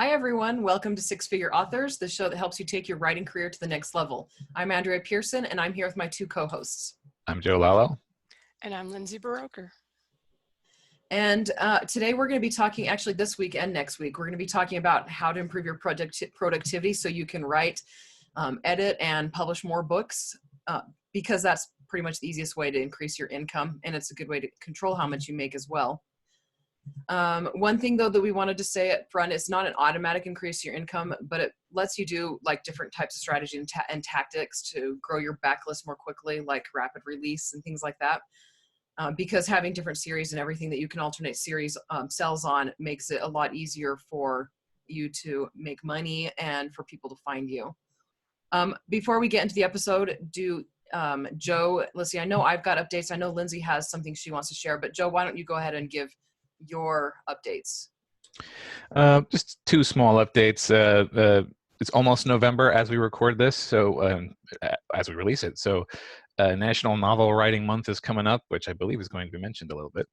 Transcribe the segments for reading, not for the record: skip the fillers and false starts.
Hi, everyone. Welcome to Six Figure Authors, the show that helps you take your writing career to the next level. I'm Andrea Pearson, and I'm here with my two co-hosts. I'm Joe Lalo. And I'm Lindsay Baroker. And today we're going to be talking, actually this week and next week, we're going to be talking about how to improve your productivity so you can write, edit, and publish more books, because that's pretty much the easiest way to increase your income, and it's a good way to control how much you make as well. One thing though that we wanted to say up front, it's not an automatic increase to your income, but it lets you do like different types of strategy and tactics to grow your backlist more quickly, like rapid release and things like that. Because having different series and everything that you can alternate series sells on makes it a lot easier for you to make money and for people to find you. Before we get into the episode, Joe, let's see, I know I've got updates. I know Lindsay has something she wants to share, but Joe, why don't you go ahead and give your updates? Just two small updates. It's almost November as we record this, so as we release it. So National Novel Writing Month is coming up, which I believe is going to be mentioned a little bit.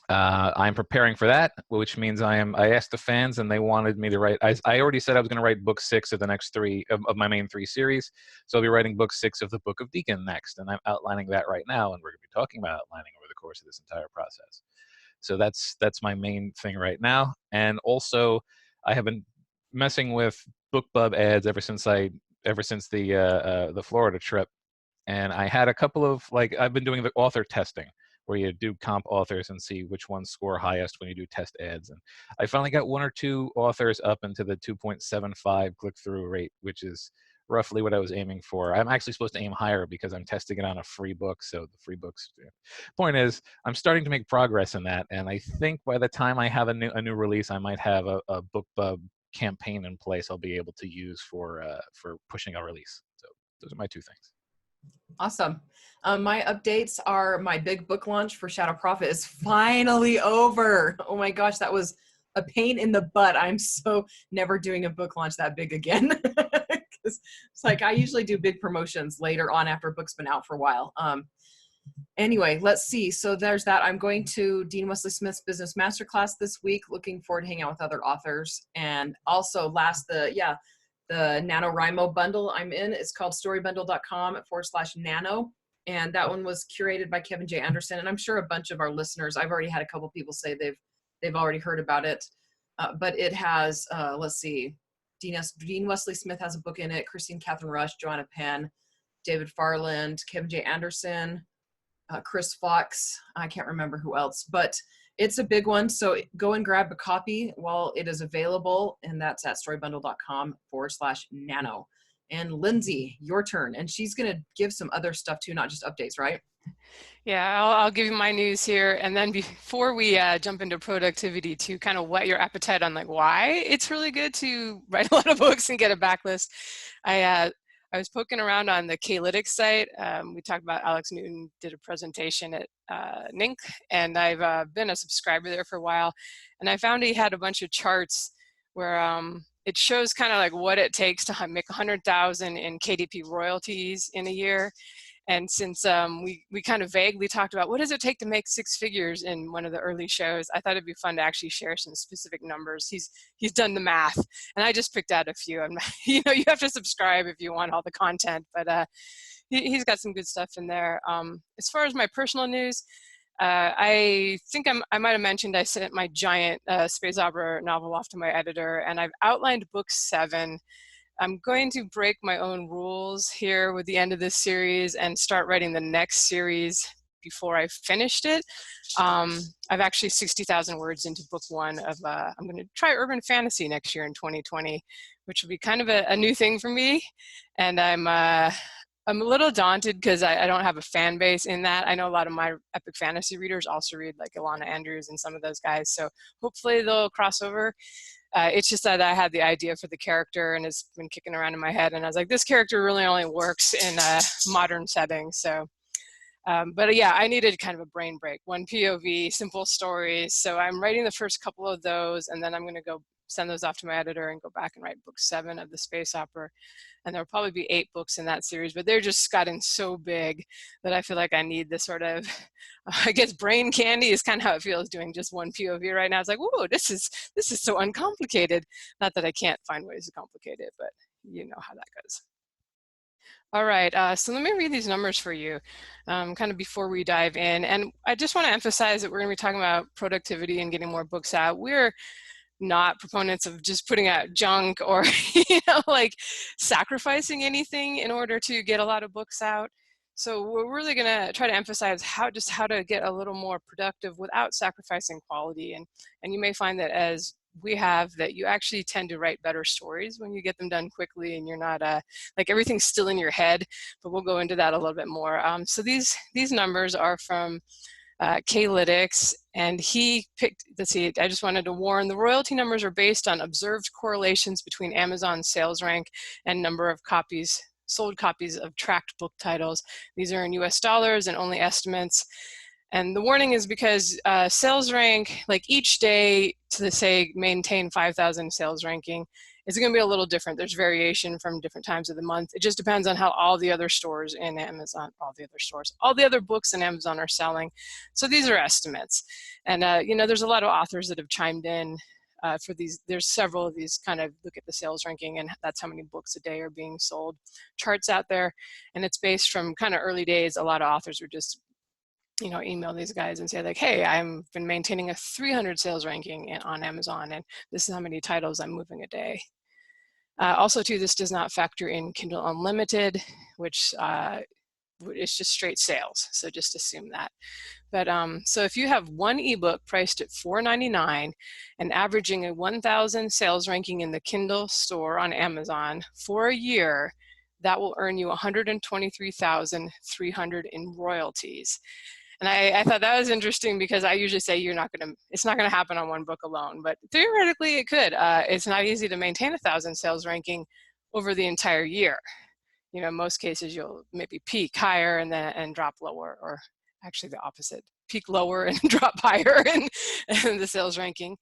I'm preparing for that, which means I asked the fans and they wanted me to write. I already said I was going to write book 6 of the next 3 of my main 3 series. So I'll be writing book 6 of the Book of Deacon next, and I'm outlining that right now, and we're going to be talking about outlining over the course of this entire process. So that's my main thing right now. And also, I have been messing with BookBub ads ever since the Florida trip, and I had a couple of I've been doing the author testing where you do comp authors and see which ones score highest when you do test ads. And I finally got 1 or 2 authors up into the 2.75 click-through rate, which is roughly what I was aiming for. I'm actually supposed to aim higher because I'm testing it on a free book. So the free books. Point is, I'm starting to make progress in that, and I think by the time I have a new release, I might have a BookBub campaign in place I'll be able to use for pushing a release. So those are my 2 things. Awesome. My updates are my big book launch for Shadow Prophet is finally over. Oh my gosh, that was a pain in the butt. I'm so never doing a book launch that big again. It's like I usually do big promotions later on after a book's been out for a while. Anyway, let's see. So there's that. I'm going to Dean Wesley Smith's Business Masterclass this week. Looking forward to hanging out with other authors. And also the NaNoWriMo bundle I'm in is called storybundle.com/nano. And that one was curated by Kevin J. Anderson. And I'm sure a bunch of our listeners, I've already had a couple people say they've already heard about it. But it has, let's see, Dean Wesley Smith has a book in it, Christine Catherine Rush, Joanna Penn, David Farland, Kevin J. Anderson, Chris Fox, I can't remember who else, but it's a big one. So go and grab a copy while it is available, and that's at storybundle.com/nano. And Lindsay, your turn. And she's going to give some other stuff too, not just updates, right? Yeah, I'll give you my news here. And then before we jump into productivity, to kind of whet your appetite on why it's really good to write a lot of books and get a backlist, I was poking around on the K-lytics site. We talked about Alex Newton did a presentation at NINC, and I've been a subscriber there for a while. And I found he had a bunch of charts where it shows kind of what it takes to make 100,000 in KDP royalties in a year. And since we kind of vaguely talked about what does it take to make 6 figures in one of the early shows, I thought it'd be fun to actually share some specific numbers. He's done the math, and I just picked out a few. And you have to subscribe if you want all the content, but he's got some good stuff in there. As far as my personal news, I think I might have mentioned I sent my giant space opera novel off to my editor, and I've outlined book 7. I'm going to break my own rules here with the end of this series and start writing the next series before I finished it. I've actually 60,000 words into book 1 of, I'm going to try urban fantasy next year in 2020, which will be kind of a new thing for me. And I'm a little daunted because I don't have a fan base in that. I know a lot of my epic fantasy readers also read Ilana Andrews and some of those guys. So hopefully they'll cross over. It's just that I had the idea for the character and it's been kicking around in my head. And I was like, this character really only works in a modern setting. So But yeah, I needed kind of a brain break. One POV, simple stories. So I'm writing the first couple of those, and then I'm going to go send those off to my editor and go back and write book 7 of the space opera. And there'll probably be 8 books in that series, but they're just gotten so big that I feel like I need this sort of, I guess brain candy is kind of how it feels doing just one POV right now. It's like, whoa, this is so uncomplicated. Not that I can't find ways to complicate it, but you know how that goes. All right, so let me read these numbers for you kind of before we dive in. And I just want to emphasize that we're going to be talking about productivity and getting more books out. We're not proponents of just putting out junk or like sacrificing anything in order to get a lot of books out. So we're really going to try to emphasize how to get a little more productive without sacrificing quality. And you may find that as we have, that you actually tend to write better stories when you get them done quickly and you're not like everything's still in your head, but we'll go into that a little bit more. So these numbers are from K-lytics, and he picked, let's see, I just wanted to warn, the royalty numbers are based on observed correlations between Amazon's sales rank and number of copies, sold copies of tracked book titles. These are in US dollars and only estimates. And the warning is because sales rank, like each day to say maintain 5,000 sales ranking, is going to be a little different. There's variation from different times of the month. It just depends on how all the other stores in Amazon, all the other books in Amazon are selling. So these are estimates. And there's a lot of authors that have chimed in for these. There's several of these kind of look at the sales ranking and that's how many books a day are being sold charts out there. And it's based from kind of early days. A lot of authors were just email these guys and say like, hey, I've been maintaining a 300 sales ranking on Amazon, and this is how many titles I'm moving a day. Also, too, this does not factor in Kindle Unlimited, which is just straight sales. So just assume that. But so if you have one ebook priced at $4.99 and averaging a 1,000 sales ranking in the Kindle store on Amazon for a year, that will earn you $123,300 in royalties. And I thought that was interesting because I usually say it's not gonna happen on one book alone, but theoretically it could. It's not easy to maintain 1,000 sales ranking over the entire year. Most cases you'll maybe peak higher and drop lower, or actually the opposite, peak lower and drop higher in the sales ranking.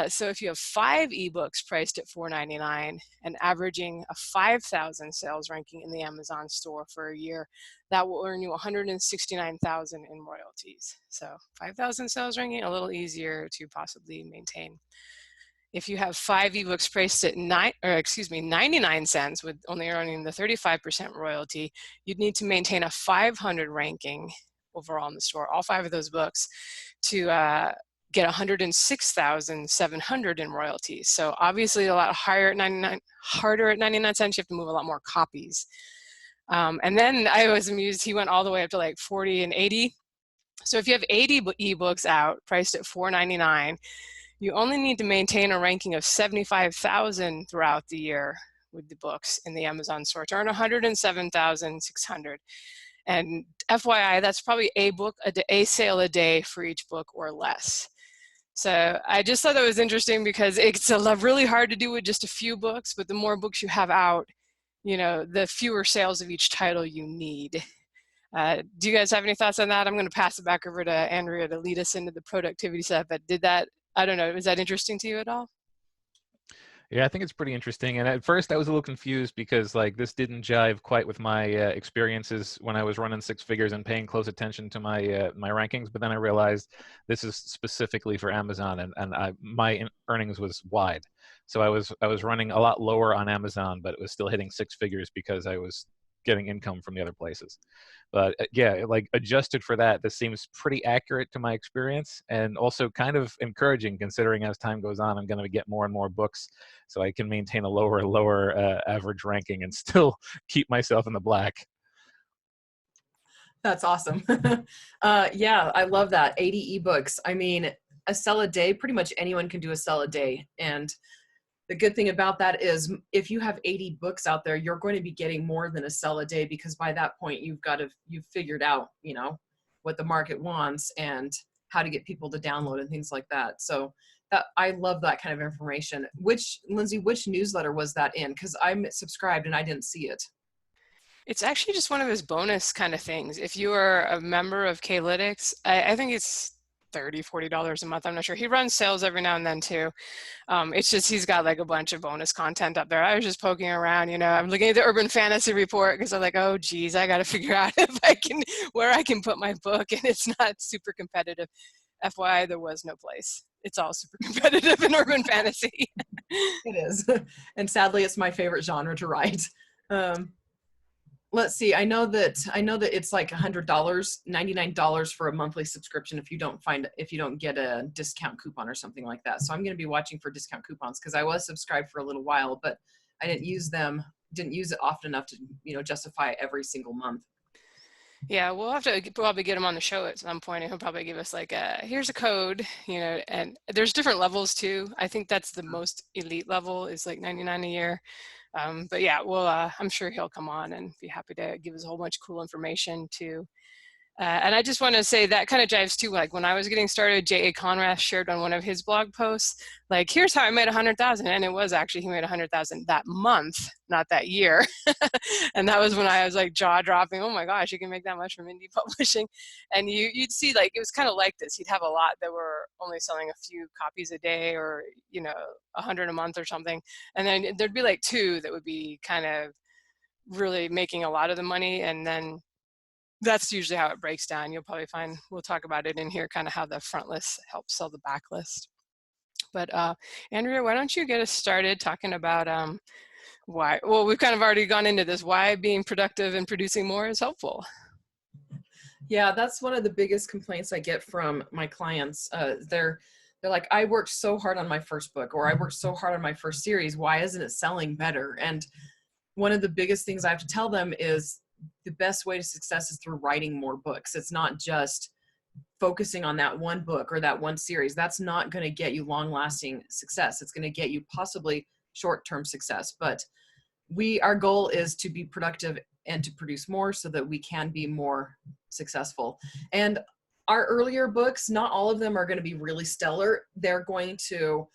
So if you have 5 ebooks priced at $4.99 and averaging a 5,000 sales ranking in the Amazon store for a year, that will earn you $169,000 in royalties. So 5,000 sales ranking, a little easier to possibly maintain. If you have 5 ebooks priced at 99 cents with only earning the 35% royalty, you'd need to maintain a 500 ranking overall in the store, all 5 of those books, to get 106,700 in royalties. So obviously a lot higher at 99, harder at 99 cents. You have to move a lot more copies. And then I was amused, he went all the way up to like 40 and 80. So if you have 80 ebooks out priced at $4.99, you only need to maintain a ranking of 75,000 throughout the year with the books in the Amazon store to earn 107,600. And FYI, that's probably a sale a day for each book or less. So I just thought that was interesting because it's really hard to do with just a few books, but the more books you have out, the fewer sales of each title you need. Do you guys have any thoughts on that? I'm going to pass it back over to Andrea to lead us into the productivity stuff, but I don't know, was that interesting to you at all? Yeah, I think it's pretty interesting. And at first I was a little confused because this didn't jive quite with my experiences when I was running 6 figures and paying close attention to my my rankings. But then I realized this is specifically for Amazon, and my earnings was wide. So I was running a lot lower on Amazon, but it was still hitting 6 figures because I was getting income from the other places. But yeah, adjusted for that, this seems pretty accurate to my experience, and also kind of encouraging considering as time goes on, I'm going to get more and more books, so I can maintain a lower and lower average ranking and still keep myself in the black. That's awesome. Yeah, I love that. 80 ebooks. I mean, a sell a day, pretty much anyone can do a sell a day. And the good thing about that is if you have 80 books out there, you're going to be getting more than a sell a day, because by that point you've figured out, what the market wants and how to get people to download and things like that. So I love that kind of information. Lindsay, which newsletter was that in? Because I'm subscribed and I didn't see it. It's actually just one of his bonus kind of things. If you are a member of K-lytics, I think it's $30, $40 a month. I'm not sure. He runs sales every now and then too. It's just he's got like a bunch of bonus content up there. I was just poking around, you know, I'm looking at the urban fantasy report because I'm like, oh geez, I got to figure out if I can, where I can put my book, and it's not super competitive. FYI, there was no place. It's all super competitive in urban fantasy. It is. And sadly, it's my favorite genre to write. Let's see. I know that it's like $100, $99 for a monthly subscription if you don't get a discount coupon or something like that. So I'm going to be watching for discount coupons because I was subscribed for a little while, but I didn't use it often enough to, you know, justify every single month. Yeah, we'll have to probably get him on the show at some point, and he'll probably give us like here's a code, you know, and there's different levels too. I think that's the most elite level is like $99 a year. But yeah, well, I'm sure he'll come on and be happy to give us a whole bunch of cool information too. And I just want to say that kind of jives too. Like when I was getting started, J.A. Conrath shared on one of his blog posts, like, here's how I made 100,000. And it was actually, he made 100,000 that month, not that year. And that was when I was like jaw dropping. Oh my gosh, you can make that much from indie publishing. And you'd see like, it was kind of like this. He'd have a lot that were only selling a few copies a day or, you know, 100 a month or something. And then there'd be like 2 that would be kind of really making a lot of the money. And then that's usually how it breaks down. You'll probably find, we'll talk about it in here, kind of how the front list helps sell the back list. But Andrea, why don't you get us started talking about why, well, we've kind of already gone into this, why being productive and producing more is helpful. Yeah, that's one of the biggest complaints I get from my clients. They're like, I worked so hard on my first book, or I worked so hard on my first series. Why isn't it selling better? And one of the biggest things I have to tell them is the best way to success is through writing more books. It's not just focusing on that one book or that one series. That's not going to get you long-lasting success. It's going to get you possibly short-term success. But our goal is to be productive and to produce more so that we can be more successful. And our earlier books, not all of them are going to be really stellar. They're going to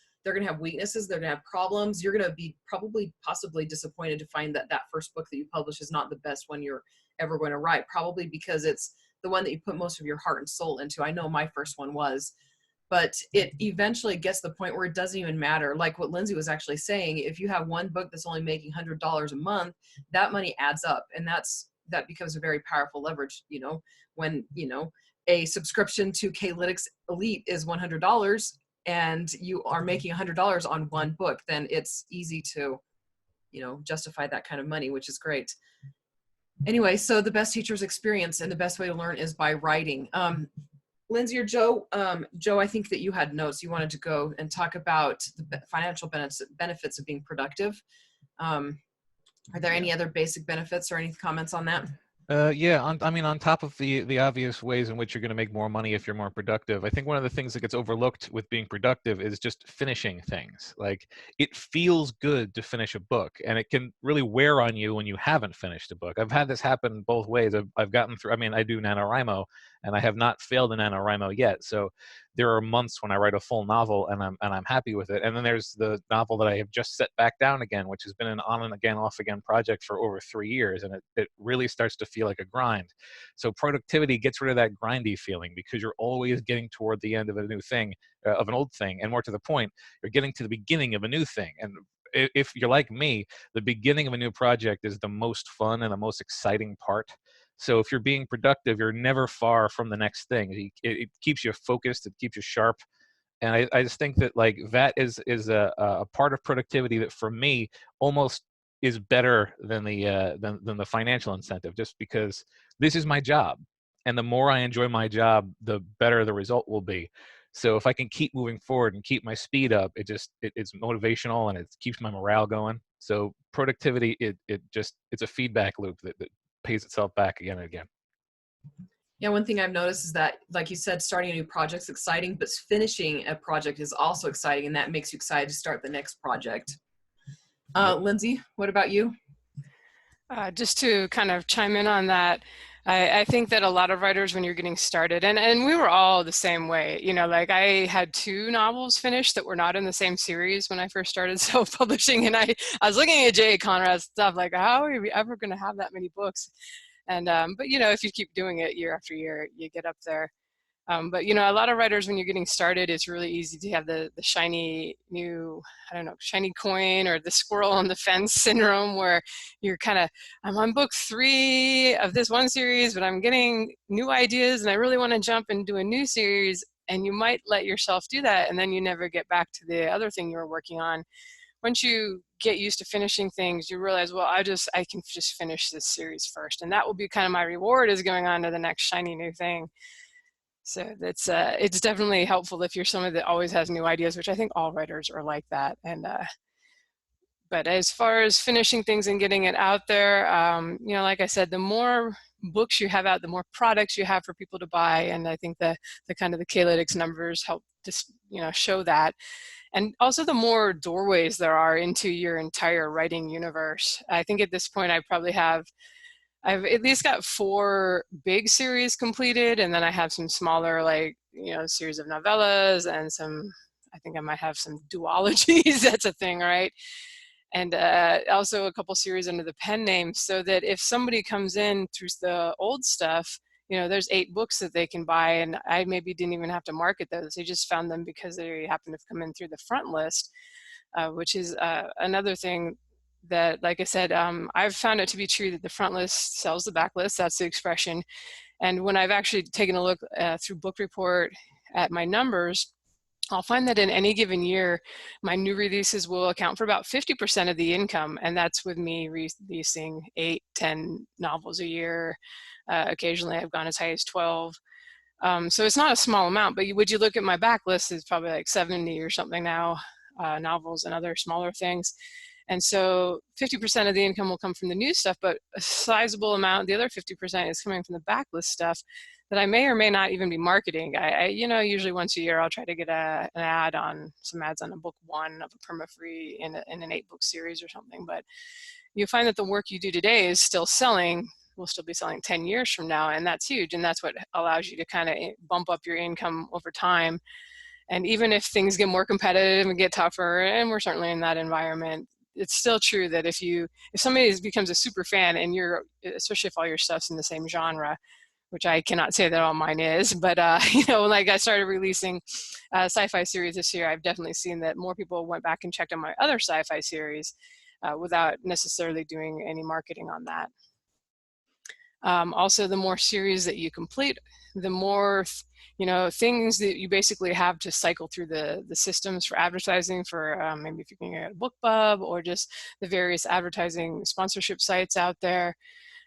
have weaknesses. They're going to have problems. You're going to be possibly disappointed to find that that first book that you publish is not the best one you're ever going to write, probably because it's the one that you put most of your heart and soul into. I know my first one was, but it eventually gets to the point where it doesn't even matter. Like what Lindsay was actually saying, if you have one book that's only making $100 a month, that money adds up. And that becomes a very powerful leverage, you know, when, you know, a subscription to K-lytics Elite is $100 and you are making $100 on one book, then it's easy to, you know, justify that kind of money, which is great. Anyway, so the best teacher's experience and the best way to learn is by writing. Lindsay or Joe, I think that you had notes. You wanted to go and talk about the financial benefits of being productive. Are there any other basic benefits or any comments on that? Yeah, I mean, on top of the obvious ways in which you're going to make more money if you're more productive, I think one of the things that gets overlooked with being productive is just finishing things. Like, it feels good to finish a book, and it can really wear on you when you haven't finished a book. I've had this happen both ways. I've gotten through, I mean, I do NaNoWriMo, and I have not failed in NaNoWriMo yet. So there are months when I write a full novel and I'm happy with it. And then there's the novel that I have just set back down again, which has been an on and again, off again project for over 3 years. And it really starts to feel like a grind. So productivity gets rid of that grindy feeling because you're always getting toward the end of a new thing, of an old thing. And more to the point, you're getting to the beginning of a new thing. And if you're like me, the beginning of a new project is the most fun and the most exciting part. So if you're being productive, you're never far from the next thing. It keeps you focused, it keeps you sharp. And I just think that like that is a part of productivity that for me almost is better than the financial incentive, just because this is my job. And the more I enjoy my job, the better the result will be. So if I can keep moving forward and keep my speed up, it's motivational and it keeps my morale going. So productivity, it's a feedback loop that pays itself back again and again. Yeah, one thing I've noticed is that, like you said, starting a new project is exciting, but finishing a project is also exciting, and that makes you excited to start the next project. Lindsay, what about you? Just to kind of chime in on that, I think that a lot of writers, when you're getting started, and we were all the same way, you know, like I had 2 novels finished that were not in the same series when I first started self-publishing, and I was looking at J.A. Conrad's stuff, like, how are we ever going to have that many books? And but you know, if you keep doing it year after year, you get up there. But you know, a lot of writers, when you're getting started, it's really easy to have the shiny new, I don't know, shiny coin, or the squirrel on the fence syndrome, where you're kind of, I'm on book 3 of this one series, but I'm getting new ideas and I really want to jump and do a new series. And you might let yourself do that, and then you never get back to the other thing you were working on. Once you get used to finishing things, you realize, well, I can just finish this series first, and that will be kind of my reward, is going on to the next shiny new thing. So that's it's definitely helpful if you're someone that always has new ideas, which I think all writers are like that. And but as far as finishing things and getting it out there, you know, like I said, the more books you have out, the more products you have for people to buy. And I think the kind of the K-lytics numbers help just, you know, show that. And also the more doorways there are into your entire writing universe. I think at this point I probably have, I've at least got 4 big series completed, and then I have some smaller, like, you know, series of novellas, and some, I think I might have some duologies. That's a thing, right? And also a couple series under the pen name, so that if somebody comes in through the old stuff, you know, there's 8 books that they can buy, and I maybe didn't even have to market those. They just found them because they happened to come in through the front list, which is another thing that, like I said, I've found it to be true that the front list sells the back list. That's the expression. And when I've actually taken a look through Book Report at my numbers, I'll find that in any given year, my new releases will account for about 50% of the income. And that's with me releasing 8, 10 novels a year. Occasionally I've gone as high as 12. So it's not a small amount, but would you look at my backlist, it's probably like 70 or something now, novels and other smaller things. And so 50% of the income will come from the new stuff, but a sizable amount, the other 50%, is coming from the backlist stuff that I may or may not even be marketing. You know, usually once a year I'll try to get an ad on, some ads on a book 1 of a perma-free in an 8-book series or something. But you find that the work you do today is still selling, will still be selling 10 years from now, and that's huge. And that's what allows you to kind of bump up your income over time. And even if things get more competitive and get tougher, and we're certainly in that environment, it's still true that if somebody becomes a super fan, and you're, especially if all your stuff's in the same genre, which I cannot say that all mine is, but you know, like I started releasing sci-fi series this year, I've definitely seen that more people went back and checked out my other sci-fi series without necessarily doing any marketing on that. Also, the more series that you complete, the more you know, things that you basically have to cycle through the systems for advertising, for maybe if you can get a BookBub, or just the various advertising sponsorship sites out there.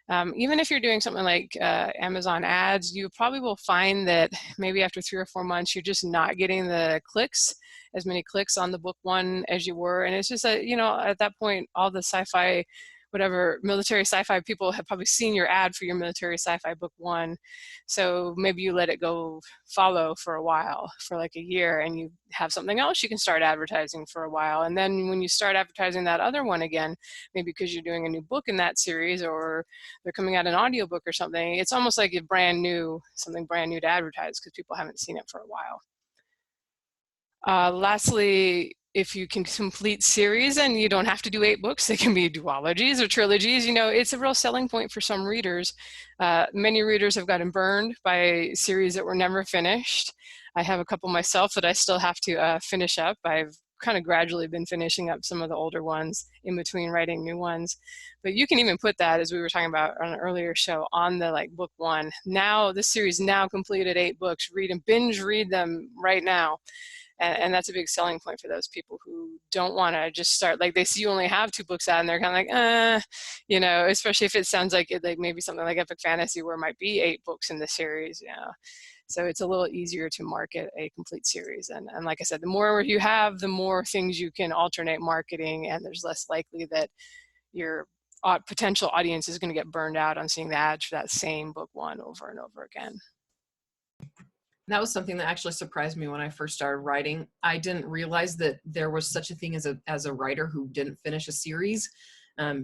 Even if you're doing something like Amazon ads, you probably will find that maybe after 3 or 4 months, you're just not getting the clicks, as many clicks on the book 1 as you were. And it's just that, you know, at that point, all the sci-fi, whatever, military sci-fi people have probably seen your ad for your military sci-fi book 1. So maybe you let it go follow for a while, for like a year, and you have something else you can start advertising for a while. And then when you start advertising that other one again, maybe because you're doing a new book in that series, or they're coming out an audiobook or something, it's almost like something brand new to advertise, because people haven't seen it for a while. Lastly, if you can complete series, and you don't have to do 8 books, they can be duologies or trilogies, you know, it's a real selling point for some readers. Many readers have gotten burned by series that were never finished. I have a couple myself that I still have to finish up. I've kind of gradually been finishing up some of the older ones in between writing new ones. But you can even put that, as we were talking about on an earlier show, on the like book 1. Now this series now completed 8 books, binge read them right now. And that's a big selling point for those people who don't want to just start, like they see you only have 2 books out, and they're kind of like, you know, especially if it sounds like maybe something like epic fantasy where it might be 8 books in the series, you know. So it's a little easier to market a complete series. And like I said, the more you have, the more things you can alternate marketing, and there's less likely that your potential audience is going to get burned out on seeing the ads for that same book 1 over and over again. That was something that actually surprised me when I first started writing. I didn't realize that there was such a thing as a writer who didn't finish a series.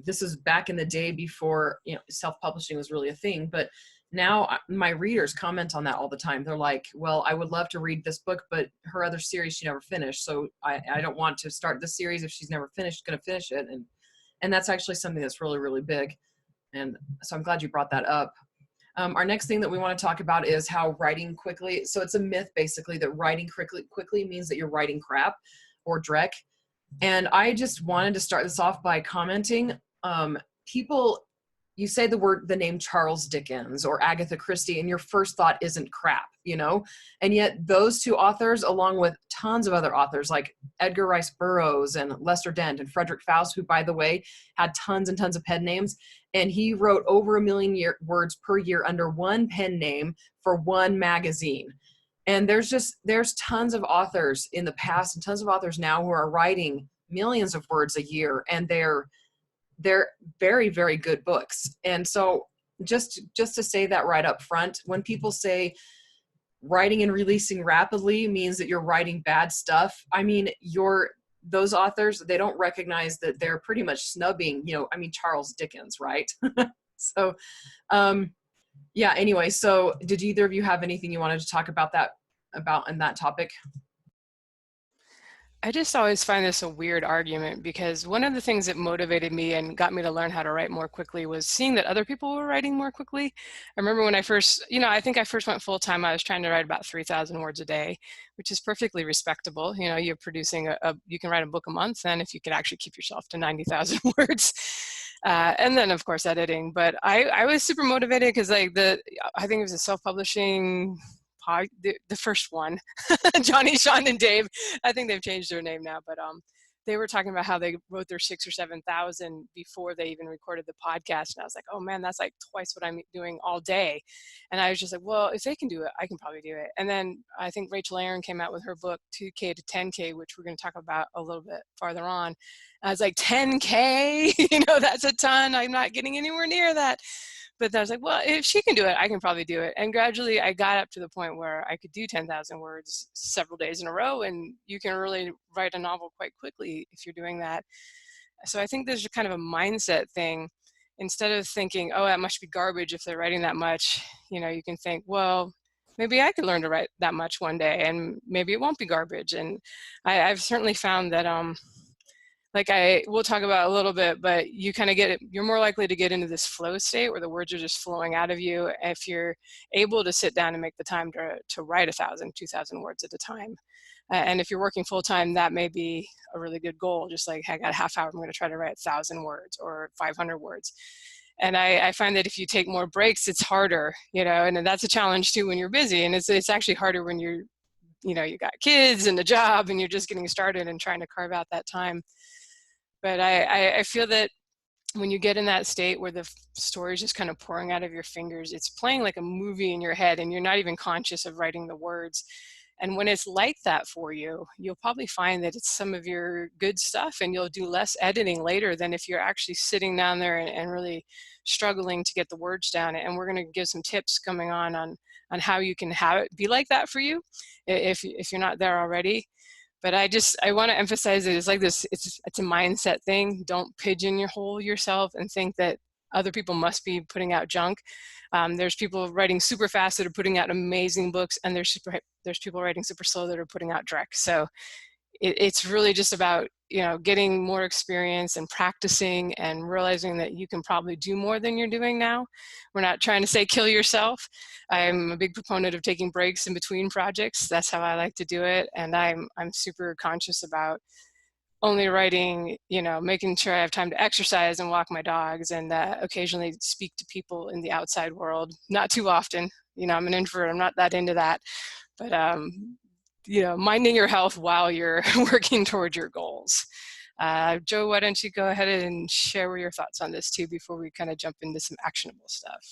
This is back in the day before, you know, self-publishing was really a thing. But now my readers comment on that all the time. They're like, well, I would love to read this book, but her other series she never finished. So I don't want to start this series if she's never going to finish it. And that's actually something that's really, really big. And so I'm glad you brought that up. Our next thing that we want to talk about is how writing quickly. So it's a myth basically that writing quickly means that you're writing crap or dreck. And I just wanted to start this off by commenting. People, you say the name Charles Dickens or Agatha Christie, and your first thought isn't crap, you know? And yet those two authors, along with tons of other authors like Edgar Rice Burroughs and Lester Dent and Frederick Faust, who, by the way, had tons and tons of pen names, and he wrote over 1 million words per year under one pen name for one magazine. And there's tons of authors in the past and tons of authors now who are writing millions of words a year, and they're very, very good books. And so just to say that right up front, when people say writing and releasing rapidly means that you're writing bad stuff, I mean, those authors, they don't recognize that they're pretty much snubbing, Charles Dickens, right? So, yeah, anyway, so did either of you have anything you wanted to talk about in that topic? I just always find this a weird argument, because one of the things that motivated me and got me to learn how to write more quickly was seeing that other people were writing more quickly. I remember when I first, I think I first went full time, I was trying to write about 3,000 words a day, which is perfectly respectable. You're producing you can write a book a month, and if you could actually keep yourself to 90,000 words. And then of course editing, but I was super motivated because I think it was a self-publishing the first one, Johnny, Sean, and Dave. I think they've changed their name now, but they were talking about how they wrote their 6,000 or 7,000 before they even recorded the podcast. And I was like, oh man, that's like twice what I'm doing all day. And I was just like, well, if they can do it, I can probably do it. And then I think Rachel Aaron came out with her book, 2K to 10K, which we're going to talk about a little bit farther on. I was like, 10K, that's a ton. I'm not getting anywhere near that. But I was like, well, if she can do it, I can probably do it. And gradually I got up to the point where I could do 10,000 words several days in a row, and you can really write a novel quite quickly if you're doing that. So I think there's kind of a mindset thing. Instead of thinking, oh, that must be garbage if they're writing that much, you can think, well, maybe I could learn to write that much one day, and maybe it won't be garbage. And I've certainly found that we'll talk about a little bit, but you're more likely to get into this flow state where the words are just flowing out of you if you're able to sit down and make the time to write 1,000, 2,000 words at a time. And if you're working full time, that may be a really good goal. Just like, I got a half hour, I'm going to try to write 1,000 words or 500 words. And I find that if you take more breaks, it's harder, and that's a challenge too when you're busy. And it's actually harder when you got kids and a job and you're just getting started and trying to carve out that time. But I feel that when you get in that state where the story is just kind of pouring out of your fingers, it's playing like a movie in your head and you're not even conscious of writing the words. And when it's like that for you, you'll probably find that it's some of your good stuff, and you'll do less editing later than if you're actually sitting down there and really struggling to get the words down. And we're going to give some tips coming on how you can have it be like that for you if you're not there already. But I want to emphasize that it's like this, it's a mindset thing. Don't pigeonhole yourself and think that other people must be putting out junk. There's people writing super fast that are putting out amazing books, and there's people writing super slow that are putting out dreck. So it's really just about, getting more experience and practicing and realizing that you can probably do more than you're doing now. We're not trying to say kill yourself. I'm a big proponent of taking breaks in between projects. That's how I like to do it. And I'm super conscious about only writing, making sure I have time to exercise and walk my dogs, and occasionally speak to people in the outside world. Not too often. I'm an introvert. I'm not that into that. But minding your health while you're working towards your goals. Joe, why don't you go ahead and share your thoughts on this too before we kind of jump into some actionable stuff?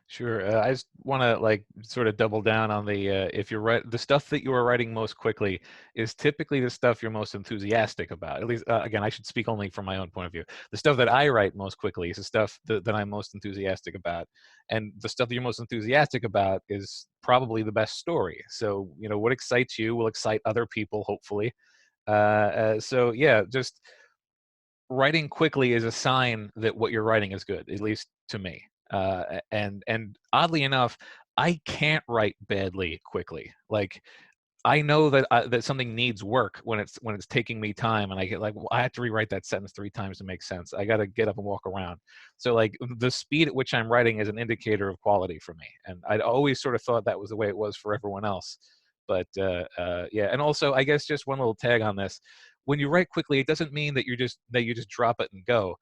Sure. I just want to sort of double down on if you're the stuff that you are writing most quickly is typically the stuff you're most enthusiastic about. At least, again, I should speak only from my own point of view. The stuff that I write most quickly is the stuff that I'm most enthusiastic about, and the stuff that you're most enthusiastic about is probably the best story. So what excites you will excite other people, hopefully. So yeah, just writing quickly is a sign that what you're writing is good, at least to me. And oddly enough, I can't write badly quickly. Like, I know that that something needs work when it's taking me time, and I get like, well, I have to rewrite that sentence 3 times to make sense. I got to get up and walk around. So like the speed at which I'm writing is an indicator of quality for me, and I'd always sort of thought that was the way it was for everyone else. But yeah, and also I guess just one little tag on this: when you write quickly, it doesn't mean that you just drop it and go.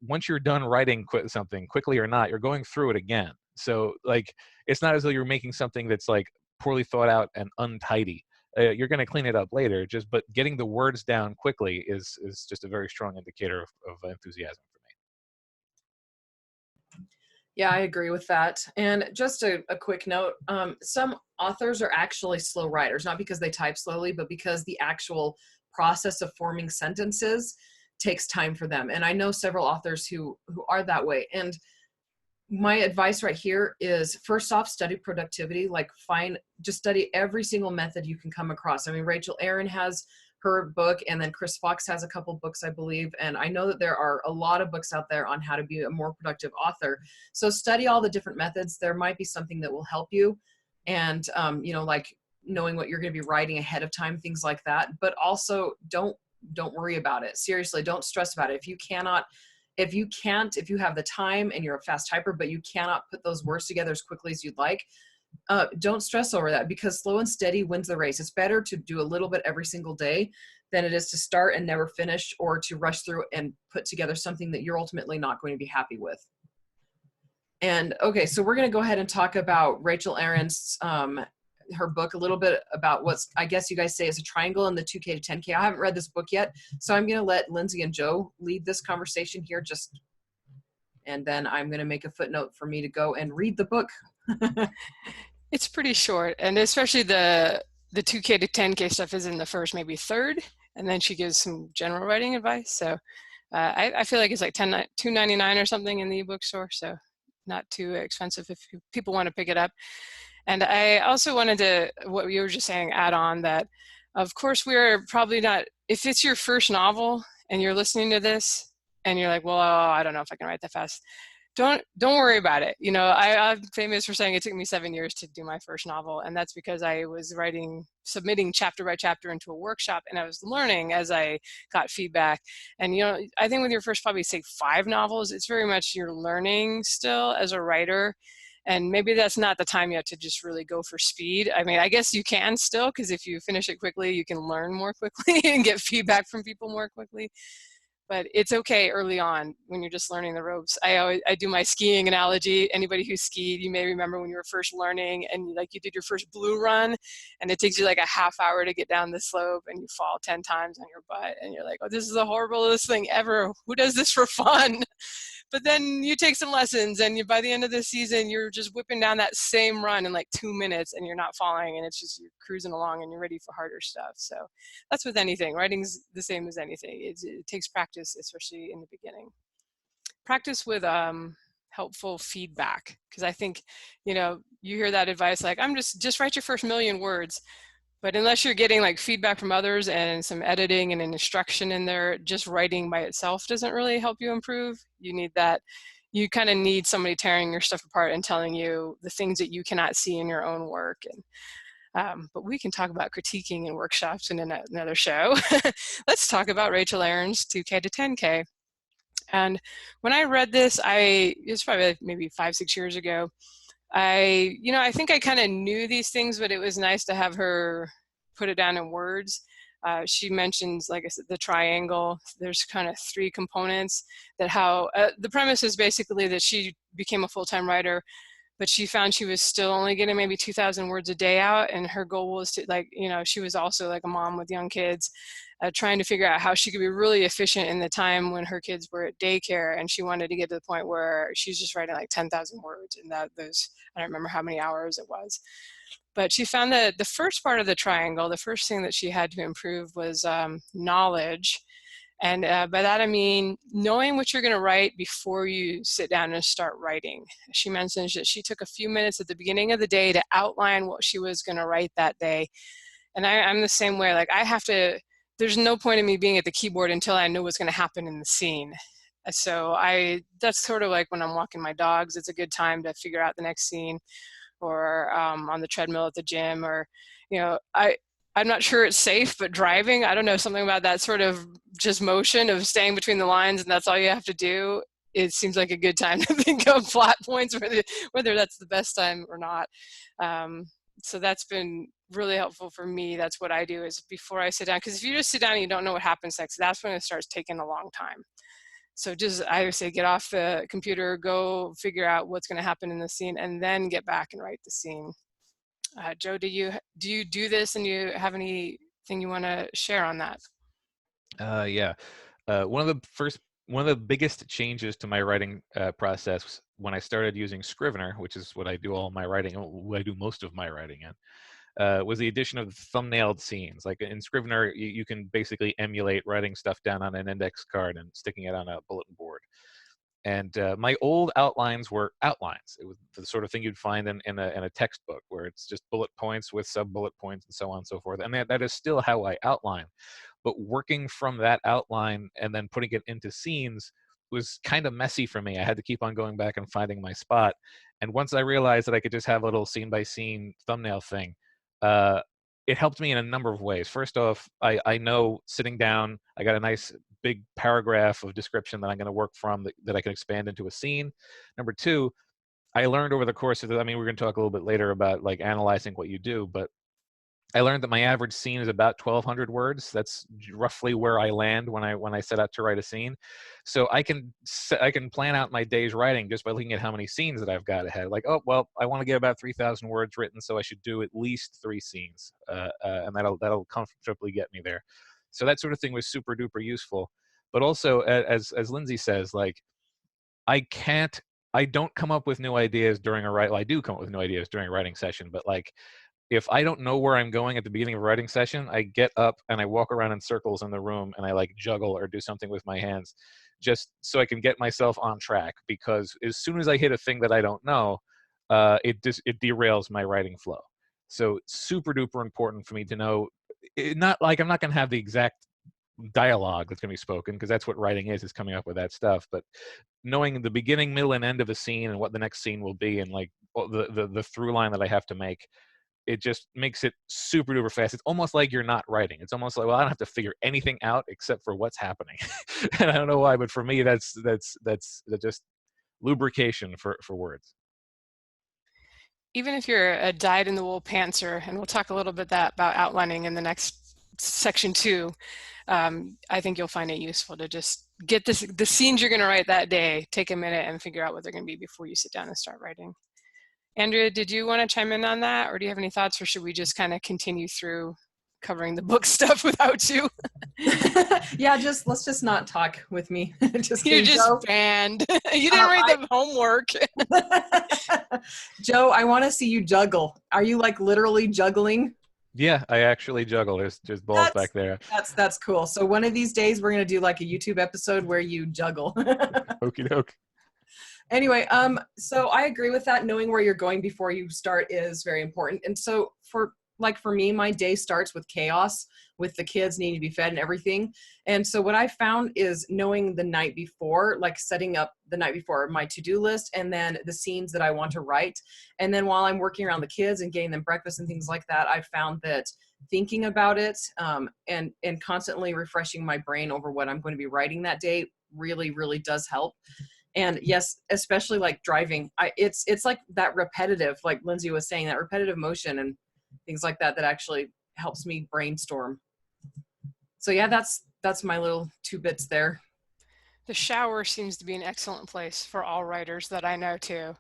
Once you're done writing something, quickly or not, you're going through it again. So like, it's not as though you're making something that's like poorly thought out and untidy. You're going to clean it up later. But getting the words down quickly is just a very strong indicator of enthusiasm for me. Yeah, I agree with that. And just a quick note, some authors are actually slow writers, not because they type slowly, but because the actual process of forming sentences takes time for them. And I know several authors who are that way. And my advice right here is, first off, study productivity. Like, just study every single method you can come across. I mean, Rachel Aaron has her book, and then Chris Fox has a couple books, I believe. And I know that there are a lot of books out there on how to be a more productive author. So study all the different methods. There might be something that will help you. And, like knowing what you're going to be writing ahead of time, things like that. But also don't worry about it. Seriously, don't stress about it. If you have the time and you're a fast typer, but you cannot put those words together as quickly as you'd like, don't stress over that, because slow and steady wins the race. It's better to do a little bit every single day than it is to start and never finish, or to rush through and put together something that you're ultimately not going to be happy with. And okay, so we're going to go ahead and talk about Rachel Aaron's her book, a little bit about what's, I guess you guys say, is a triangle in the 2K to 10K. I haven't read this book yet, so I'm going to let Lindsay and Joe lead this conversation here, and then I'm going to make a footnote for me to go and read the book. It's pretty short, and especially the 2K to 10K stuff is in the first, maybe third, and then she gives some general writing advice. So I feel like it's like $2.99 or something in the ebook store, so not too expensive if people want to pick it up. And I also wanted to, what you were just saying, add on that, of course, we're probably not, if it's your first novel and you're listening to this and you're like, well, I don't know if I can write that fast. Don't worry about it. You know, I'm famous for saying it took me 7 years to do my first novel. And that's because I was submitting chapter by chapter into a workshop, and I was learning as I got feedback. And, you know, I think with your first, probably say 5 novels, it's very much you're learning still as a writer. And maybe that's not the time yet to just really go for speed. I mean, I guess you can still, because if you finish it quickly, you can learn more quickly and get feedback from people more quickly. But it's okay early on when you're just learning the ropes. I do my skiing analogy. Anybody who skied, you may remember when you were first learning and like you did your first blue run, and it takes you like a half hour to get down the slope, and you fall 10 times on your butt, and you're like, oh, this is the horriblest thing ever. Who does this for fun? But then you take some lessons, and by the end of the season, you're just whipping down that same run in like 2 minutes, and you're not falling, and it's just you're cruising along, and you're ready for harder stuff. So that's with anything. Writing's the same as anything. It takes practice, especially in the beginning. Practice with helpful feedback, because I think, you know, you hear that advice like, I'm just write your first 1,000,000 words. But unless you're getting like feedback from others and some editing and an instruction in there, just writing by itself doesn't really help you improve. You need that. You kind of need somebody tearing your stuff apart and telling you the things that you cannot see in your own work. And but we can talk about critiquing and workshops in another show. Let's talk about Rachel Aaron's 2K to 10K. And when I read this, it was probably maybe 5-6 years ago. I think I kind of knew these things, but it was nice to have her put it down in words. She mentions, like I said, the triangle. There's kind of 3 components that the premise is basically that she became a full-time writer, but she found she was still only getting maybe 2,000 words a day out. And her goal was to, like, you know, she was also like a mom with young kids, trying to figure out how she could be really efficient in the time when her kids were at daycare. And she wanted to get to the point where she's just writing like 10,000 words. And I don't remember how many hours it was. But she found that the first part of the triangle, the first thing that she had to improve was knowledge. And by that I mean knowing what you're going to write before you sit down and start writing. She mentions that she took a few minutes at the beginning of the day to outline what she was going to write that day. And I'm the same way. Like, there's no point in me being at the keyboard until I know what's going to happen in the scene. So that's sort of like when I'm walking my dogs, it's a good time to figure out the next scene, or on the treadmill at the gym, or, I'm not sure it's safe, but driving, I don't know, something about that sort of just motion of staying between the lines and that's all you have to do. It seems like a good time to think of plot points, whether that's the best time or not. So that's been really helpful for me. That's what I do, is before I sit down, because if you just sit down and you don't know what happens next, that's when it starts taking a long time. So I would say, get off the computer, go figure out what's going to happen in the scene, and then get back and write the scene. Joe, do you do this, and you have anything you want to share on that? Yeah. One of the biggest changes to my writing process when I started using Scrivener, which is what I do all my writing, what I do most of my writing in, was the addition of thumbnailed scenes. Like in Scrivener, you can basically emulate writing stuff down on an index card and sticking it on a bulletin board. And my old outlines were outlines. It was the sort of thing you'd find in a textbook, where it's just bullet points with sub-bullet points and so on and so forth. And that is still how I outline. But working from that outline and then putting it into scenes was kind of messy for me. I had to keep on going back and finding my spot. And once I realized that I could just have a little scene-by-scene thumbnail thing, it helped me in a number of ways. First off, I know sitting down, I got a nice big paragraph of description that I'm going to work from that I can expand into a scene. Number two, I learned over the course of we're going to talk a little bit later about like analyzing what you do, but I learned that my average scene is about 1,200 words. That's roughly where I land when I set out to write a scene. So I can plan out my day's writing just by looking at how many scenes that I've got ahead. Like, oh well, I want to get about 3,000 words written, so I should do at least 3 scenes, and that'll comfortably get me there. So that sort of thing was super duper useful. But also, as Lindsay says, like I don't come up with new ideas during a write. Well, I do come up with new ideas during a writing session, but like, if I don't know where I'm going at the beginning of a writing session, I get up and I walk around in circles in the room and I like juggle or do something with my hands just so I can get myself on track, because as soon as I hit a thing that I don't know, it derails my writing flow. So super duper important for me to know, not like I'm not going to have the exact dialogue that's going to be spoken, because that's what writing is coming up with that stuff, but knowing the beginning, middle, and end of a scene and what the next scene will be, and like the through line that I have to make, it just makes it super duper fast. It's almost like you're not writing. It's almost like, well, I don't have to figure anything out except for what's happening. And I don't know why, but for me, that's just lubrication for words. Even if you're a dyed-in-the-wool pantser, and we'll talk a little bit about outlining in the next section 2, I think you'll find it useful to just get the scenes you're going to write that day, take a minute and figure out what they're going to be before you sit down and start writing. Andrea, did you want to chime in on that, or do you have any thoughts, or should we just kind of continue through covering the book stuff without you? Yeah, let's just not talk with me. You're just banned. You didn't read the homework. Joe, I want to see you juggle. Are you like literally juggling? Yeah, I actually juggle. There's balls back there. That's cool. So one of these days we're gonna do like a YouTube episode where you juggle. Okie doke. Anyway, so I agree with that. Knowing where you're going before you start is very important. And so for me, my day starts with chaos, with the kids needing to be fed and everything. And so what I found is knowing the night before, like setting up the night before my to-do list, and then the scenes that I want to write. And then while I'm working around the kids and getting them breakfast and things like that, I found that thinking about it and constantly refreshing my brain over what I'm going to be writing that day really, really does help. And yes, especially like driving, it's like that repetitive, like Lindsay was saying, that repetitive motion and things like that actually helps me brainstorm. So yeah, that's my little 2 bits there. The shower seems to be an excellent place for all writers that I know too.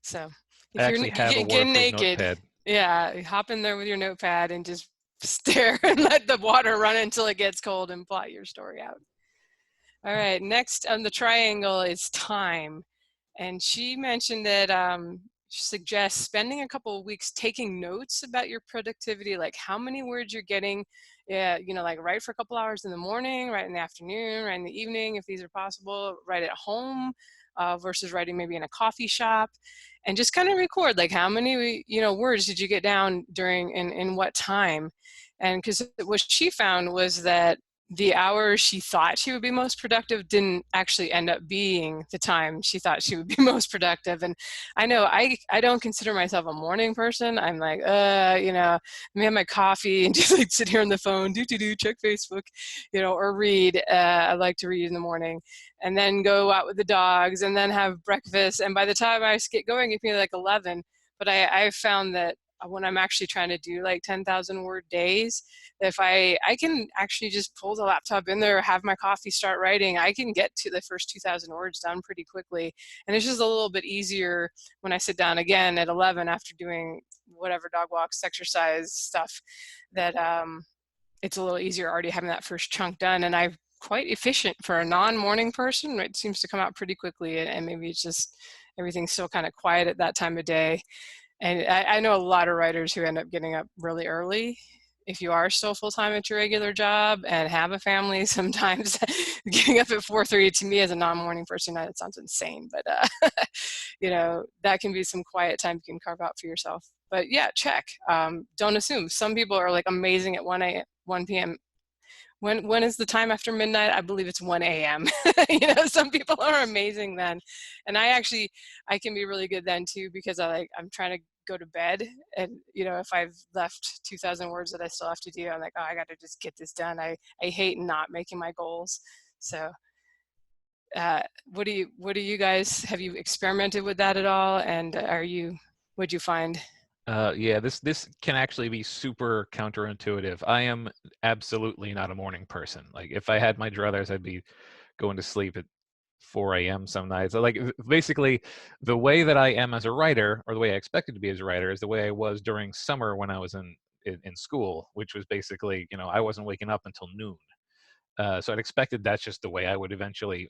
So if you're getting naked, notepad. Yeah, hop in there with your notepad and just stare and let the water run until it gets cold and plot your story out. All right, next on the triangle is time. And she mentioned that she suggests spending a couple of weeks taking notes about your productivity, like how many words you're getting, like write for a couple hours in the morning, write in the afternoon, write in the evening, if these are possible, write at home versus writing maybe in a coffee shop, and just kind of record like how many, words did you get down during and in what time. And because what she found was that the hours she thought she would be most productive didn't actually end up being the time she thought she would be most productive. And I know I don't consider myself a morning person. I'm like, you know, let me have my coffee and just like sit here on the phone, check Facebook, you know, or read. I like to read in the morning, and then go out with the dogs and then have breakfast. And by the time I get going, it's maybe like 11. But I've found that when I'm actually trying to do like 10,000 word days, if I can actually just pull the laptop in there, have my coffee, start writing, I can get to the first 2,000 words done pretty quickly. And it's just a little bit easier when I sit down again at 11 after doing whatever dog walks, exercise stuff, that it's a little easier already having that first chunk done. And I'm quite efficient for a non-morning person. It seems to come out pretty quickly, and maybe it's just everything's still kind of quiet at that time of day. And I know a lot of writers who end up getting up really early. If you are still full-time at your regular job and have a family, sometimes getting up at 4:30 to me as a non-morning person, that sounds insane, but you know, that can be some quiet time you can carve out for yourself. But yeah, check. Don't assume. Some people are like amazing at 1 p.m. When is the time after midnight? I believe it's 1 a.m. You know, some people are amazing then. And I can be really good then too, because I'm trying to go to bed, and you know, if I've left 2,000 words that I still have to do, I'm like, oh, I got to just get this done. I hate not making my goals. So what do you guys, have you experimented with that at all? And what'd you find? Yeah, this can actually be super counterintuitive. I am absolutely not a morning person. Like if I had my druthers, I'd be going to sleep at 4 a.m. some nights. Like basically the way that I am as a writer, or the way I expected to be as a writer, is the way I was during summer when I was in school, which was basically, you know, I wasn't waking up until noon. So I'd expected that's just the way I would eventually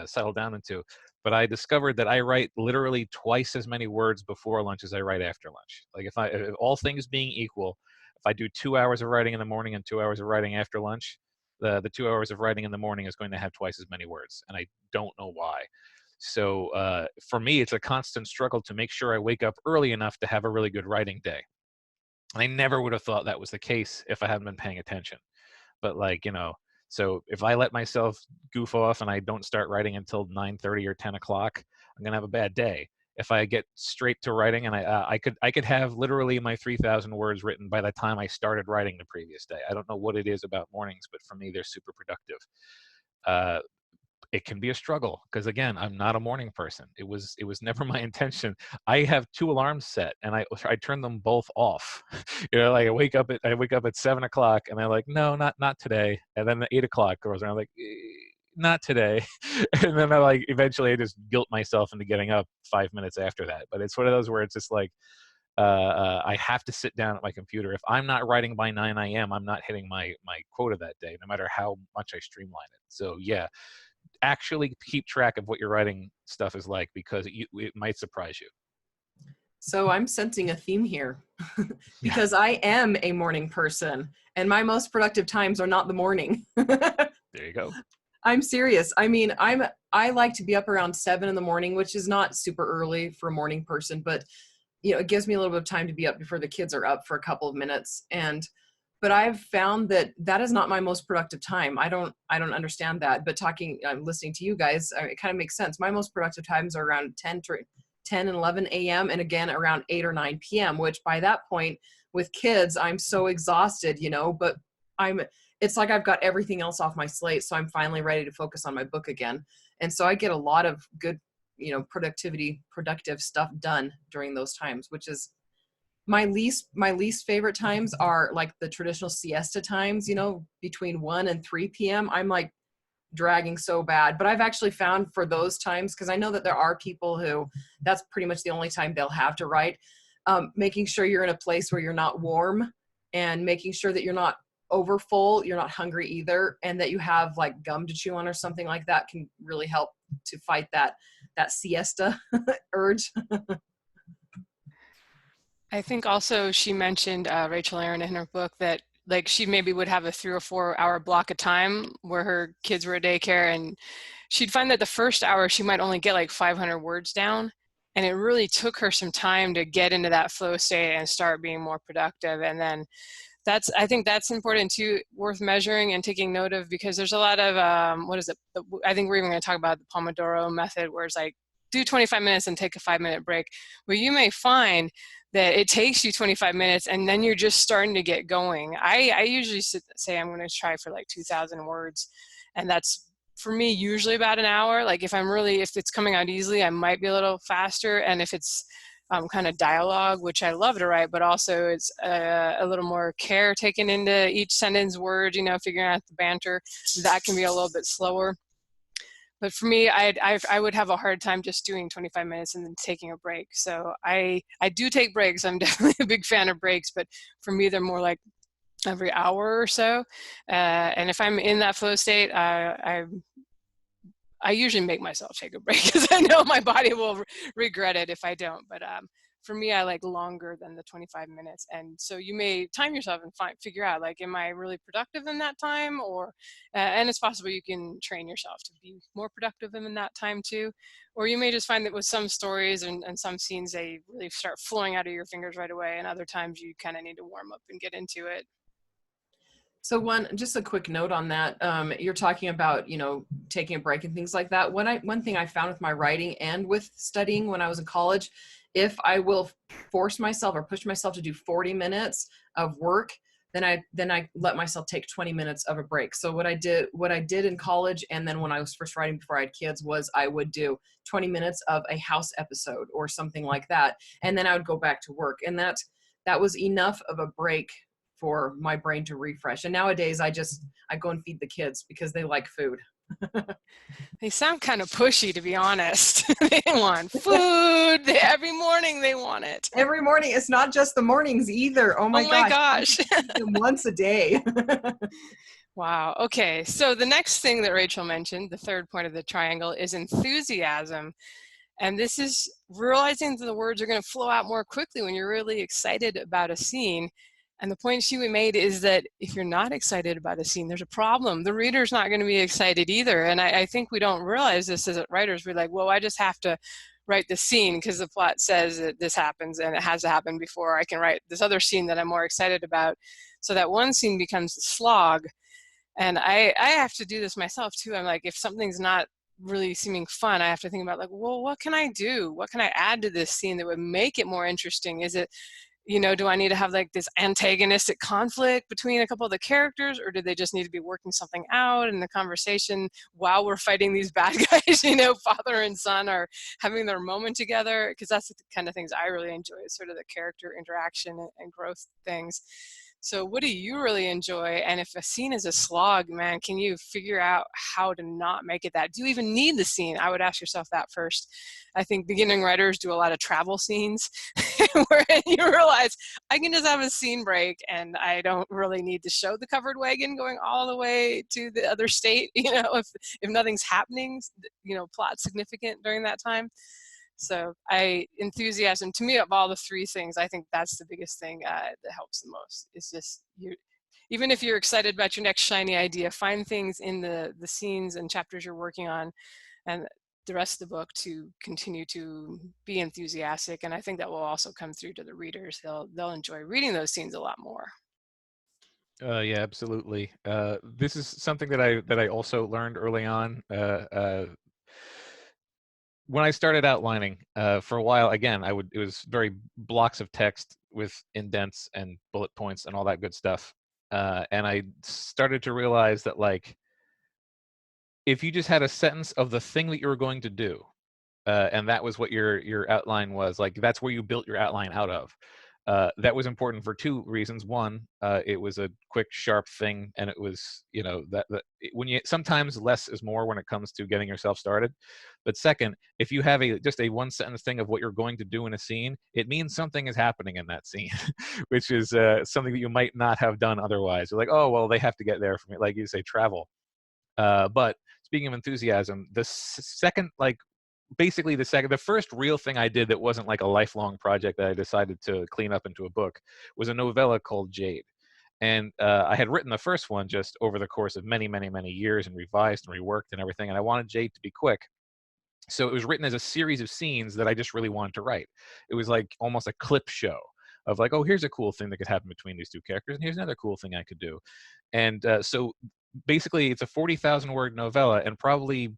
settle down into. But I discovered that I write literally twice as many words before lunch as I write after lunch. Like if all things being equal, if I do 2 hours of writing in the morning and 2 hours of writing after lunch, the 2 hours of writing in the morning is going to have twice as many words. And I don't know why. So for me, it's a constant struggle to make sure I wake up early enough to have a really good writing day. And I never would have thought that was the case if I hadn't been paying attention. But like, you know, so if I let myself goof off and I don't start writing until 9:30 or 10 o'clock, I'm gonna have a bad day. If I get straight to writing, and I could have literally my 3,000 words written by the time I started writing the previous day. I don't know what it is about mornings, but for me, they're super productive. Uh, it can be a struggle because again, I'm not a morning person. It was never my intention. I have 2 alarms set, and I turn them both off. You know, like I wake up at 7 o'clock, and I'm like, no, not today. And then the 8 o'clock goes around, I'm like, not today. And then eventually I just guilt myself into getting up 5 minutes after that. But it's one of those where it's just like I have to sit down at my computer. If I'm not writing by 9 a.m., I'm not hitting my quota that day, no matter how much I streamline it. So yeah, actually keep track of what your writing stuff is like, because it might surprise you. So I'm sensing a theme here because I am a morning person and my most productive times are not the morning. There you go. I'm serious. I mean, I like to be up around 7 in the morning, which is not super early for a morning person, but you know, it gives me a little bit of time to be up before the kids are up for a couple of minutes. But I've found that is not my most productive time. I don't understand that. But listening to you guys, it kind of makes sense. My most productive times are around 10 and 11 a.m. and again around 8 or 9 p.m., which by that point with kids, I'm so exhausted, you know, but it's like I've got everything else off my slate. So I'm finally ready to focus on my book again. And so I get a lot of good, you know, productive stuff done during those times, which is my least favorite times are like the traditional siesta times, you know, between 1 and 3 p.m. I'm like dragging so bad. But I've actually found for those times, because I know that there are people who that's pretty much the only time they'll have to write, making sure you're in a place where you're not warm and making sure that you're not over full, you're not hungry either, and that you have like gum to chew on or something like that can really help to fight that siesta urge. I think also she mentioned, Rachel Aaron, in her book, that like she maybe would have a 3 or 4 hour block of time where her kids were at daycare, and she'd find that the first hour she might only get like 500 words down, and it really took her some time to get into that flow state and start being more productive. And then I think that's important too, worth measuring and taking note of, because there's a lot of, what is it? I think we're even going to talk about the Pomodoro method, where it's like, do 25 minutes and take a 5-minute break. Well, you may find that it takes you 25 minutes and then you're just starting to get going. I usually say I'm going to try for like 2,000 words. And that's, for me, usually about an hour. Like if it's coming out easily, I might be a little faster. And if it's kind of dialogue, which I love to write, but also it's a little more care taken into each sentence word, figuring out the banter, that can be a little bit slower. But for me, I would have a hard time just doing 25 minutes and then taking a break. So I do take breaks. I'm definitely a big fan of breaks, but for me, they're more like every hour or so. And if I'm in that flow state, I usually make myself take a break, because I know my body will regret it if I don't. But for me, I like longer than the 25 minutes. And so you may time yourself and figure out, like, am I really productive in that time? Or, and it's possible you can train yourself to be more productive in that time too. Or you may just find that with some stories and some scenes, they really start flowing out of your fingers right away. And other times you kind of need to warm up and get into it. So just a quick note on that. You're talking about, taking a break and things like that. One thing I found with my writing and with studying when I was in college, if I will force myself or push myself to do 40 minutes of work, then I let myself take 20 minutes of a break. So what I did in college, and then when I was first writing before I had kids, was I would do 20 minutes of a house episode or something like that. And then I would go back to work. And that was enough of a break for my brain to refresh. And nowadays I go and feed the kids because they like food. They sound kind of pushy, to be honest. They want food. Every morning they want it. Every morning. It's not just the mornings either. Oh my gosh. Once a day. Wow. Okay. So the next thing that Rachel mentioned, the third point of the triangle, is enthusiasm. And this is realizing that the words are going to flow out more quickly when you're really excited about a scene. And the point she made is that if you're not excited about a scene, there's a problem. The reader's not going to be excited either. And I think we don't realize this as writers. We're like, well, I just have to write the scene because the plot says that this happens and it has to happen before I can write this other scene that I'm more excited about. So that one scene becomes a slog. And I have to do this myself too. I'm like, if something's not really seeming fun, I have to think about, like, well, what can I do? What can I add to this scene that would make it more interesting? Is it, do I need to have like this antagonistic conflict between a couple of the characters, or do they just need to be working something out in the conversation while we're fighting these bad guys? Father and son are having their moment together, because that's the kind of things I really enjoy, is sort of the character interaction and growth things. So what do you really enjoy? And if a scene is a slog, man, can you figure out how to not make it that? Do you even need the scene? I would ask yourself that first. I think beginning writers do a lot of travel scenes where you realize I can just have a scene break and I don't really need to show the covered wagon going all the way to the other state, if nothing's happening, plot significant during that time. So enthusiasm, to me, of all the three things, I think that's the biggest thing that helps the most. It's just, even if you're excited about your next shiny idea, find things in the scenes and chapters you're working on and the rest of the book to continue to be enthusiastic. And I think that will also come through to the readers. They'll enjoy reading those scenes a lot more. Yeah, absolutely. This is something that I also learned early on. When I started outlining, for a while, again, it was very blocks of text with indents and bullet points and all that good stuff. And I started to realize that, like, if you just had a sentence of the thing that you were going to do, and that was what your outline was, like, that's where you built your outline out of. That was important for two reasons. One, it was a quick, sharp thing, and it was, that when you sometimes less is more when it comes to getting yourself started. But second, if you have just a one sentence thing of what you're going to do in a scene, it means something is happening in that scene, which is something that you might not have done otherwise. You're like, oh, well, they have to get there from it, like you say, travel. But speaking of enthusiasm, the second, like, basically the first real thing I did that wasn't like a lifelong project that I decided to clean up into a book was a novella called Jade. And I had written the first one just over the course of many, many, many years and revised and reworked and everything. And I wanted Jade to be quick. So it was written as a series of scenes that I just really wanted to write. It was like almost a clip show of like, oh, here's a cool thing that could happen between these two characters, and here's another cool thing I could do. And so basically it's a 40,000 word novella, and probably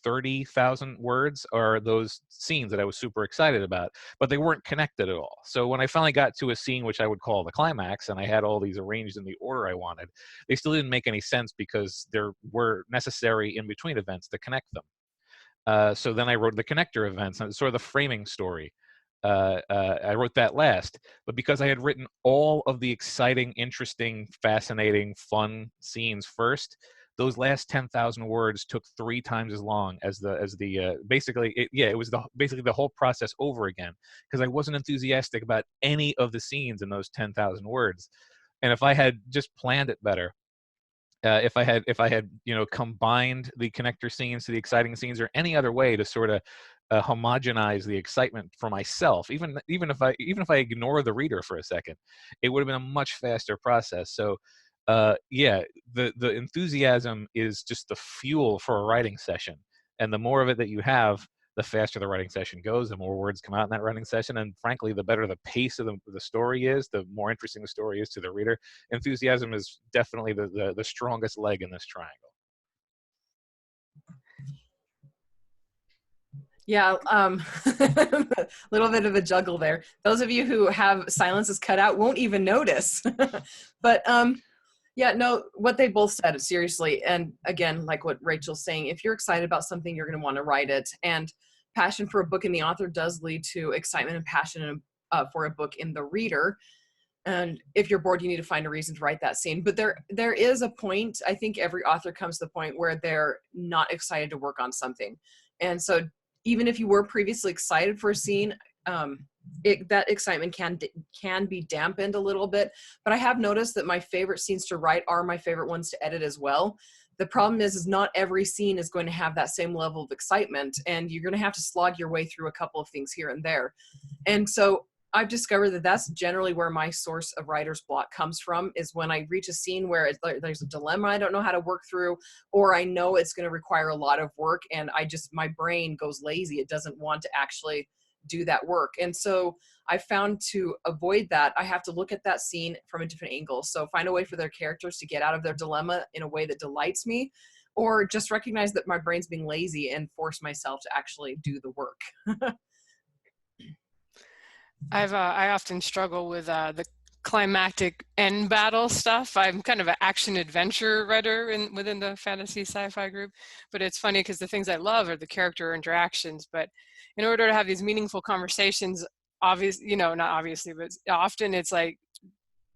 30,000 words are those scenes that I was super excited about, but they weren't connected at all. So when I finally got to a scene which I would call the climax, and I had all these arranged in the order I wanted, they still didn't make any sense because there were necessary in between events to connect them. So then I wrote the connector events, and sort of the framing story. I wrote that last, but because I had written all of the exciting, interesting, fascinating, fun scenes first, those last 10,000 words took 3 times as long as the basically it was basically the whole process over again, because I wasn't enthusiastic about any of the scenes in those 10,000 words. And if I had just planned it better, if I had combined the connector scenes to the exciting scenes, or any other way to sort of homogenize the excitement for myself, even if I ignore the reader for a second, it would have been a much faster process. So yeah, the enthusiasm is just the fuel for a writing session, and the more of it that you have, the faster the writing session goes, the more words come out in that writing session, and frankly, the better the pace of the story is, the more interesting the story is to the reader. Enthusiasm is definitely the strongest leg in this triangle. Yeah, a little bit of a juggle there. Those of you who have silences cut out won't even notice. But yeah, no, what they both said, seriously. And again, like what Rachel's saying, if you're excited about something, you're going to want to write it. And passion for a book in the author does lead to excitement and passion for a book in the reader. And if you're bored, you need to find a reason to write that scene. But there is a point, I think every author comes to the point where they're not excited to work on something. And so even if you were previously excited for a scene, that excitement can be dampened a little bit. But I have noticed that my favorite scenes to write are my favorite ones to edit as well. The problem is not every scene is going to have that same level of excitement, and you're going to have to slog your way through a couple of things here and there. And so I've discovered that that's generally where my source of writer's block comes from, is when I reach a scene where there's a dilemma I don't know how to work through, or I know it's going to require a lot of work, and my brain goes lazy. It doesn't want to actually do that work. And so I found to avoid that, I have to look at that scene from a different angle. So find a way for their characters to get out of their dilemma in a way that delights me, or just recognize that my brain's being lazy and force myself to actually do the work. I often struggle with the climactic end battle stuff. I'm kind of an action adventure writer within the fantasy sci-fi group, but it's funny because the things I love are the character interactions. But in order to have these meaningful conversations, not obviously, but often it's like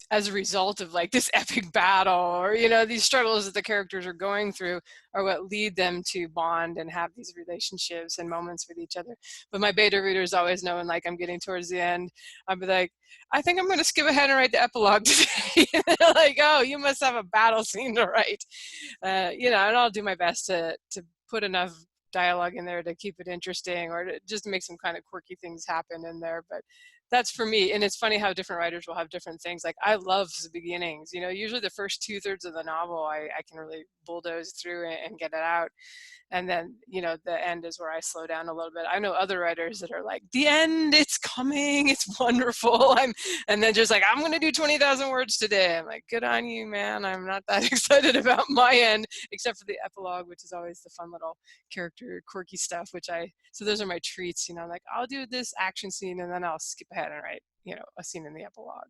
as a result of like this epic battle, or these struggles that the characters are going through are what lead them to bond and have these relationships and moments with each other. But my beta readers always know, when like I'm getting towards the end, I'll be like, I think I'm going to skip ahead and write the epilogue today. They're like, oh, you must have a battle scene to write. And I'll do my best to put enough dialogue in there to keep it interesting, or to just make some kind of quirky things happen in there. But that's for me. And it's funny how different writers will have different things. Like I love the beginnings, usually the first 2/3 of the novel, I can really bulldoze through and get it out. And then, the end is where I slow down a little bit. I know other writers that are like, the end, it's coming, it's wonderful. And then just like, I'm going to do 20,000 words today. I'm like, good on you, man. I'm not that excited about my end, except for the epilogue, which is always the fun little character, quirky stuff, so those are my treats. I'm like, I'll do this action scene and then I'll skip ahead and write, a scene in the epilogue.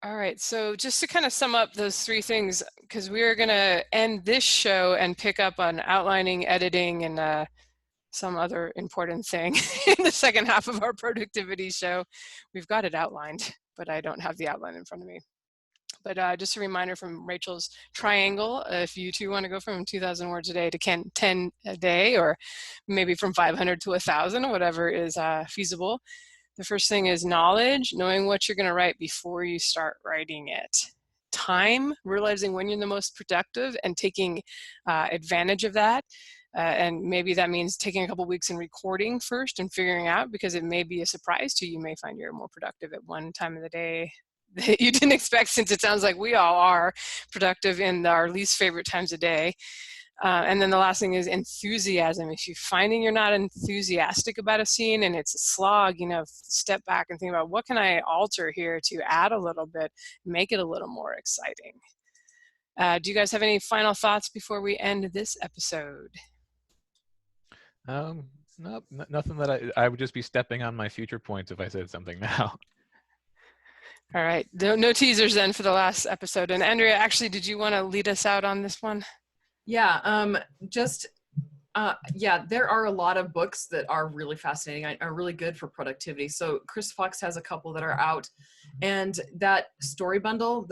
All right, so just to kind of sum up those 3 things, because we're going to end this show and pick up on outlining, editing, and some other important thing in the second half of our productivity show. We've got it outlined, but I don't have the outline in front of me. But just a reminder from Rachel's triangle, if you too want to go from 2,000 words a day to 10 a day, or maybe from 500 to 1,000, whatever is feasible. The first thing is knowledge, knowing what you're going to write before you start writing it. Time, realizing when you're the most productive and taking advantage of that. And maybe that means taking a couple weeks and recording first and figuring out, because it may be a surprise to you. You may find you're more productive at one time of the day that you didn't expect, since it sounds like we all are productive in our least favorite times of day. And then the last thing is enthusiasm. If you're finding you're not enthusiastic about a scene and it's a slog, step back and think about what can I alter here to add a little bit, make it a little more exciting. Do you guys have any final thoughts before we end this episode? Nope, nothing that I would just be stepping on my future points if I said something now. All right, no teasers then for the last episode. And Andrea, actually, did you want to lead us out on this one? Yeah, there are a lot of books that are really fascinating, are really good for productivity. So Chris Fox has a couple that are out, and that story bundle,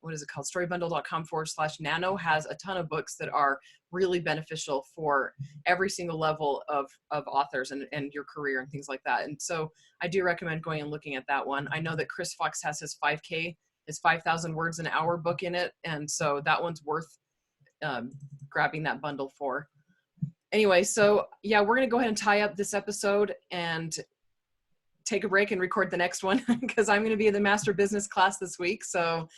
what is it called? storybundle.com/nano has a ton of books that are really beneficial for every single level of authors and your career and things like that. And so I do recommend going and looking at that one. I know that Chris Fox has his 5K, his 5,000 words an hour book in it. And so that one's worth grabbing that bundle for. Anyway, so yeah, we're going to go ahead and tie up this episode and take a break and record the next one because I'm going to be in the master business class this week. So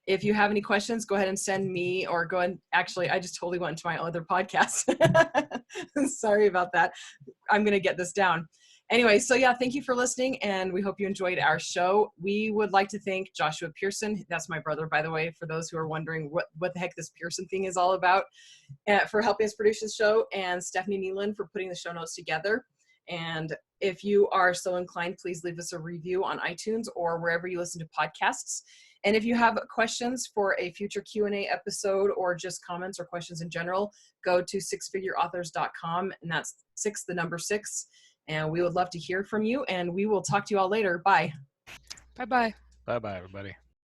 if you have any questions, go ahead and send me, or go and actually, I just totally went into my other podcast. Sorry about that. I'm going to get this down. Anyway, so yeah, thank you for listening, and we hope you enjoyed our show. We would like to thank Joshua Pearson. That's my brother, by the way, for those who are wondering what the heck this Pearson thing is all about, for helping us produce the show, and Stephanie Nealon for putting the show notes together. And if you are so inclined, please leave us a review on iTunes or wherever you listen to podcasts. And if you have questions for a future Q&A episode, or just comments or questions in general, go to sixfigureauthors.com, and that's 6, the number 6. And we would love to hear from you, and we will talk to you all later. Bye. Bye-bye. Bye-bye, everybody.